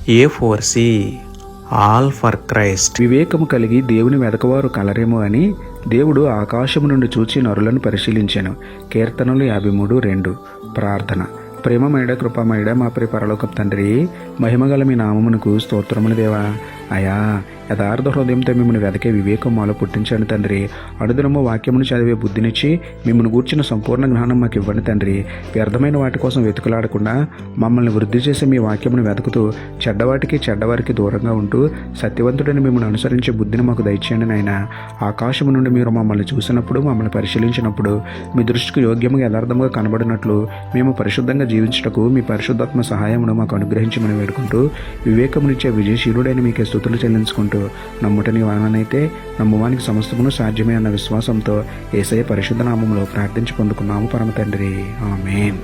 A4C all for Christ. వివేకము కలిగి దేవుని వెదకవారు కలరేమో అని దేవుడు ఆకాశము నుండి చూచి నరులను పరిశీలించాను. కీర్తనలు 53:2. ప్రార్థన. ప్రేమమేడ కృపమేడ మా ప్రియ పరలోకపు తండ్రి, మహిమగల మీ నామమునకు స్తోత్రములు దేవా. అయా, యథార్థ హృదయంతో మిమ్మల్ని వెదకే వివేకం మాలో పుట్టించండి తండ్రి. అనుదినము వాక్యమును చదివే బుద్ధినిచ్చి మిమ్మల్ని గూర్చిన సంపూర్ణ జ్ఞానం మాకు ఇవ్వండి తండ్రి. వ్యర్థమైన వాటి కోసం వెతుకులాడకుండా మమ్మల్ని వృద్ధి చేసి మీ వాక్యమును వెతుకుతూ చెడ్డవాటికి చెడ్డవారికి దూరంగా ఉంటూ సత్యవంతుడిని మిమ్మల్ని అనుసరించే బుద్ధిని మాకు దయచేయండి నాయన. ఆకాశము నుండి మీరు మమ్మల్ని చూసినప్పుడు, మమ్మల్ని పరిశీలించినప్పుడు మీ దృష్టికి యోగ్యముగా యథార్థముగా కనబడినట్లు మేము పరిశుద్ధంగా జీవించుటకు మీ పరిశుద్ధాత్మ సహాయమును మాకు అనుగ్రహించమని వేడుకుంటూ, వివేకమునిచ్చే విజయశీలుడైన మీకే స్తుతులు చెల్లించుకుంటూ, నమ్ముటని వానైతే నమ్మువానికి సమస్తమును సాధ్యమే అన్న విశ్వాసంతో యేసయ్య పరిశుద్ధ నామములో ప్రార్థించి పొందుకున్నాము పరమ తండ్రి. ఆమేన్.